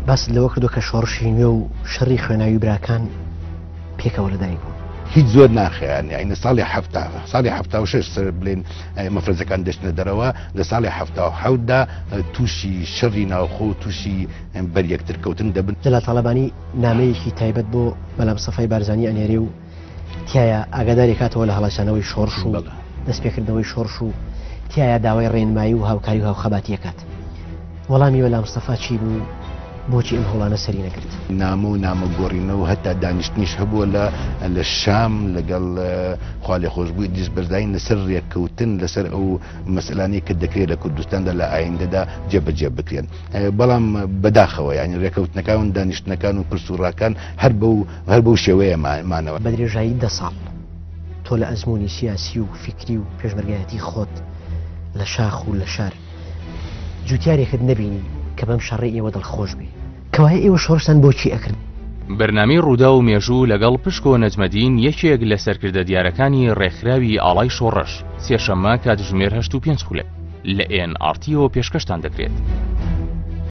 باس لەوە کردو کە شۆڕشی نوێ و شەڕی خوێناوی براکان پێکەوە لەدایک بوو. هیچ زۆر ناخێیان یعنی ساڵی هەفتا و شش بڵێن مەفرەزەکان دەچنە دەرەوە لە ساڵی هەفتا و حەوتدا تووشی شەڕی ناوخۆ و تووشی بەریەکترکەوتن دەبن. جەلال تاڵەبانی نامەیەکی تایبەت بۆ مەلام سەفای بارزانی ئەنێرێ و تایە ئاگاداری کاتەوە لە هەڵەشانەوەی شۆڕش و دەستپێکردنەوەی شۆڕش و تایە داوای ڕێنمایی و هاوکاری و هاوخەباتیەکات. وەڵامی مەلام سەفا چی بوو؟ بۆچی ئەم هەوڵانە سەری نەکرد؟ نامە و نامەگۆڕینەوە هەتا دانیشتنیش هەبووە لە شام لەگەڵ خوا لێ خۆشببووی دیز بەرزین لەسەر ڕێککەوتن لەسەر ئەو مەسئلانەی کە دەکرێت لە کوردستاندا لە ئایندەدا جێبەجێ بکرێن. بەڵام بەداخەوە یعنی ڕێککەوتنەکان دانیشتنەکان و پرسوڕاکان هەر بەو شێوەیە مانەوە. بە درێژایی 10 ساڵ تۆ لە ئەزمموی سیاسی و فکری و پێشمەرگایەتی خۆت لە شاخ و لە شار جوتیارێکت نەبینی کە بەم شەڕی ئێوە دڵخۆش بێ کەوای ئێوە شۆڕشتان بۆچی ئەکرد؟ بەرنامەی ڕوودا و مێژوو لەگەڵ پشکۆ نەجمەدین یەکێک لە سەرکردە دیارەکانی ڕێکخراوی ئاڵای شۆڕش سێشەممە کاتژمێر 8:05 لە NRTەوە پێشکەشتان دەکرێت.